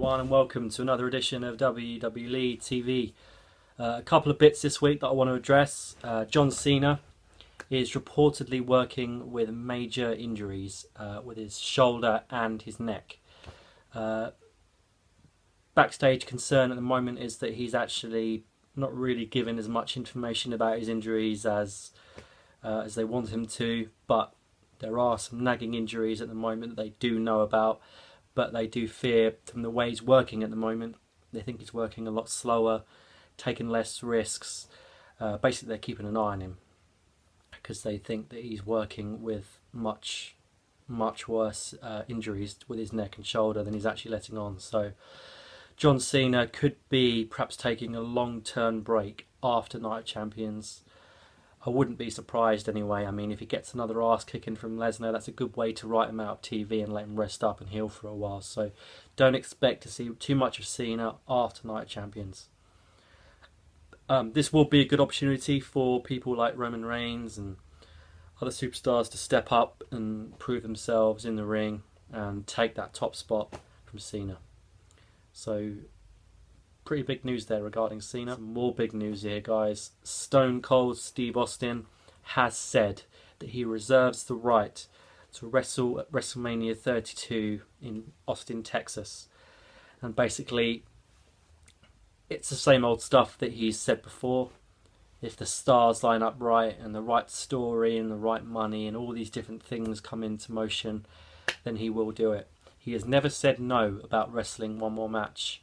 everyone, and welcome to another edition of WWE TV. A couple of bits this week that I want to address. John Cena is reportedly working with major injuries with his shoulder and his neck. Backstage concern at the moment is that he's actually not really given as much information about his injuries as they want him to, but there are some nagging injuries at the moment that they do know about, but they do fear from the way he's working at the moment. They think he's working a lot slower, taking less risks. Basically, they're keeping an eye on him because they think that he's working with much worse injuries with his neck and shoulder than he's actually letting on. So John Cena could be perhaps taking a long-term break after Night of Champions. I wouldn't be surprised anyway. I mean, if he gets another arse kicking from Lesnar, that's a good way to write him out of TV and let him rest up and heal for a while. So don't expect to see too much of Cena after Night of Champions. This will be a good opportunity for people like Roman Reigns and other superstars to step up and prove themselves in the ring and take that top spot from Cena. So pretty big news there regarding Cena. Some more big news here, guys. Stone Cold Steve Austin has said that he reserves the right to wrestle at WrestleMania 32 in Austin, Texas. And basically, it's the same old stuff that he's said before. If the stars line up right and the right story and the right money and all these different things come into motion, then he will do it. He has never said no about wrestling one more match.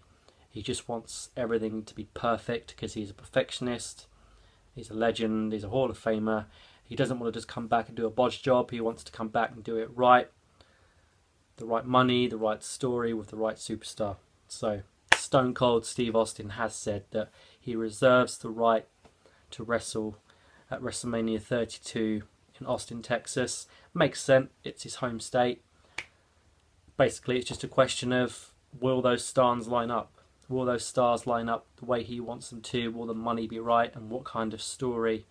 He just wants everything to be perfect because he's a perfectionist. He's a legend. He's a Hall of Famer. He doesn't want to just come back and do a bodge job. He wants to come back and do it right. The right money, the right story with the right superstar. So Stone Cold Steve Austin has said that he reserves the right to wrestle at WrestleMania 32 in Austin, Texas. Makes sense. It's his home state. Basically, it's just a question of, will those stars line up? Will those stars line up the way he wants them to? Will the money be right? And what kind of story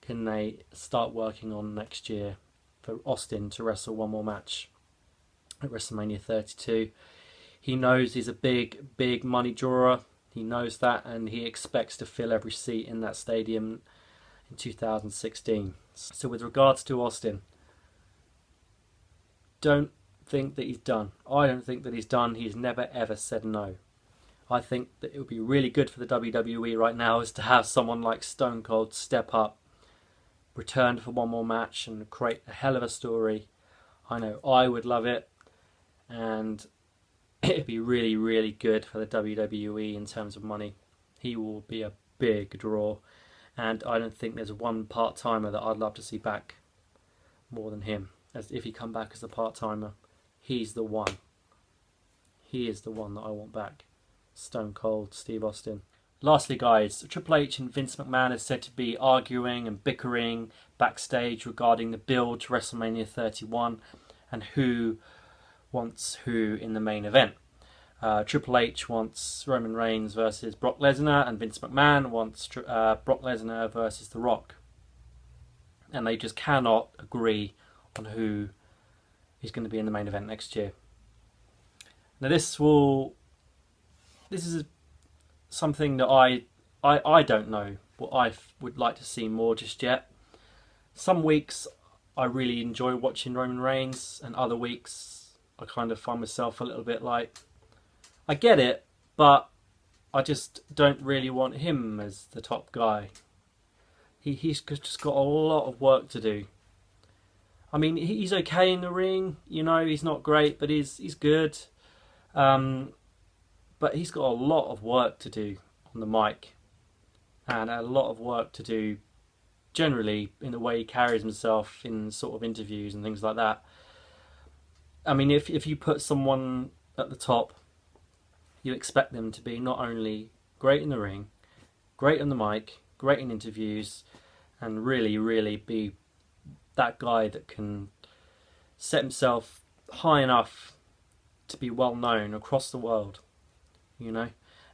can they start working on next year for Austin to wrestle one more match at WrestleMania 32? He knows he's a big money drawer. He knows that, and he expects to fill every seat in that stadium in 2016. So with regards to Austin, don't think that he's done. I don't think that he's done. He's never ever said no. I think that it would be really good for the WWE right now is to have someone like Stone Cold step up, return for one more match and create a hell of a story. I know I would love it, and it'd be really good for the WWE in terms of money. He will be a big draw, and I don't think there's one part-timer that I'd love to see back more than him. As if he come back as a part-timer, he's the one. He is the one that I want back. Stone Cold Steve Austin. Lastly, guys, Triple H and Vince McMahon are said to be arguing and bickering backstage regarding the build to WrestleMania 31 and who wants who in the main event. Triple H wants Roman Reigns versus Brock Lesnar, and Vince McMahon wants Brock Lesnar versus The Rock. And they just cannot agree on who is going to be in the main event next year. Now this is something that I don't know what I would like to see more just yet. Some weeks I really enjoy watching Roman Reigns, and other weeks I kind of find myself a little bit like, I get it, but I just don't really want him as the top guy. He's just got a lot of work to do. I mean, he's okay in the ring, you know, he's not great, but he's good. But he's got a lot of work to do on the mic, and a lot of work to do generally in the way he carries himself in sort of interviews and things like that. I mean, if you put someone at the top, you expect them to be not only great in the ring, great on the mic, great in interviews, and really be that guy that can set himself high enough to be well known across the world, you know.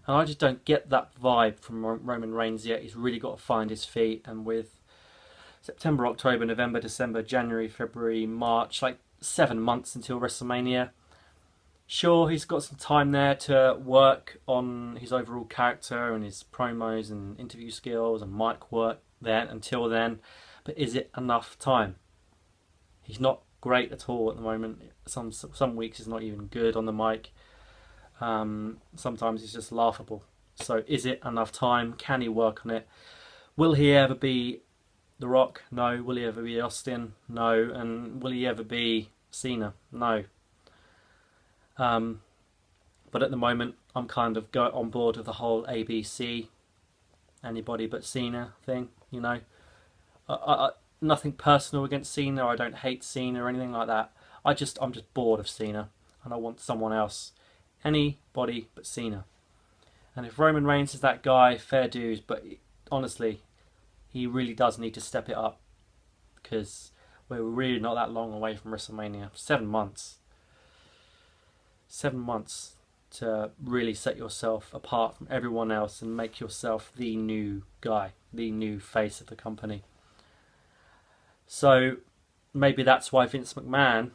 And I just don't get that vibe from Roman Reigns yet. He's really got to find his feet, and with September, October, November, December, January, February, March, like 7 months until WrestleMania, Sure, he's got some time there to work on his overall character and his promos and interview skills and mic work then until then, but is it enough time? He's not great at all at the moment. Some weeks he's not even good on the mic. Sometimes he's just laughable. So is it enough time? Can he work on it? Will he ever be The Rock? No. Will he ever be Austin? No. And will he ever be Cena? No. But at the moment, I'm kind of on board with the whole ABC, anybody but Cena thing. You know, nothing personal against Cena. I don't hate Cena or anything like that. I'm just bored of Cena, and I want someone else, anybody but Cena. And if Roman Reigns is that guy, fair dues. But honestly, he really does need to step it up, because we're really not that long away from WrestleMania. 7 months. 7 months to really set yourself apart from everyone else and make yourself the new guy, the new face of the company. So maybe that's why Vince McMahon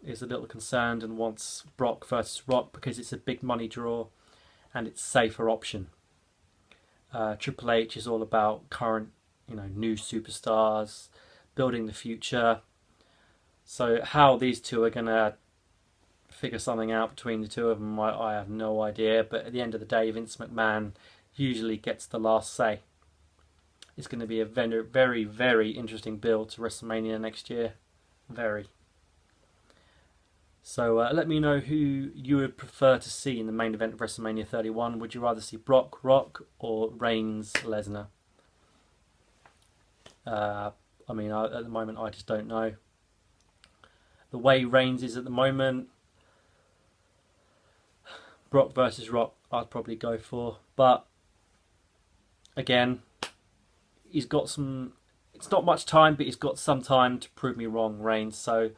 is a little concerned and wants Brock versus Rock, because it's a big money draw and it's a safer option. Triple H is all about current, new superstars, building the future. So how these two are going to figure something out between the two of them, I have no idea. But at the end of the day, Vince McMahon usually gets the last say. It's going to be a very, very, very interesting build to WrestleMania next year. Very. So let me know who you would prefer to see in the main event of WrestleMania 31. Would you rather see Brock, Rock, or Reigns, Lesnar? At the moment, I just don't know. The way Reigns is at the moment, Brock versus Rock, I'd probably go for. But again, he's got some. It's not much time, but he's got some time to prove me wrong, Reigns. So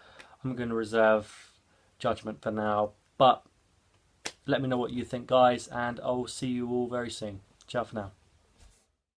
I'm going to reserve judgment for now. But let me know what you think, guys, and I'll see you all very soon. Ciao for now.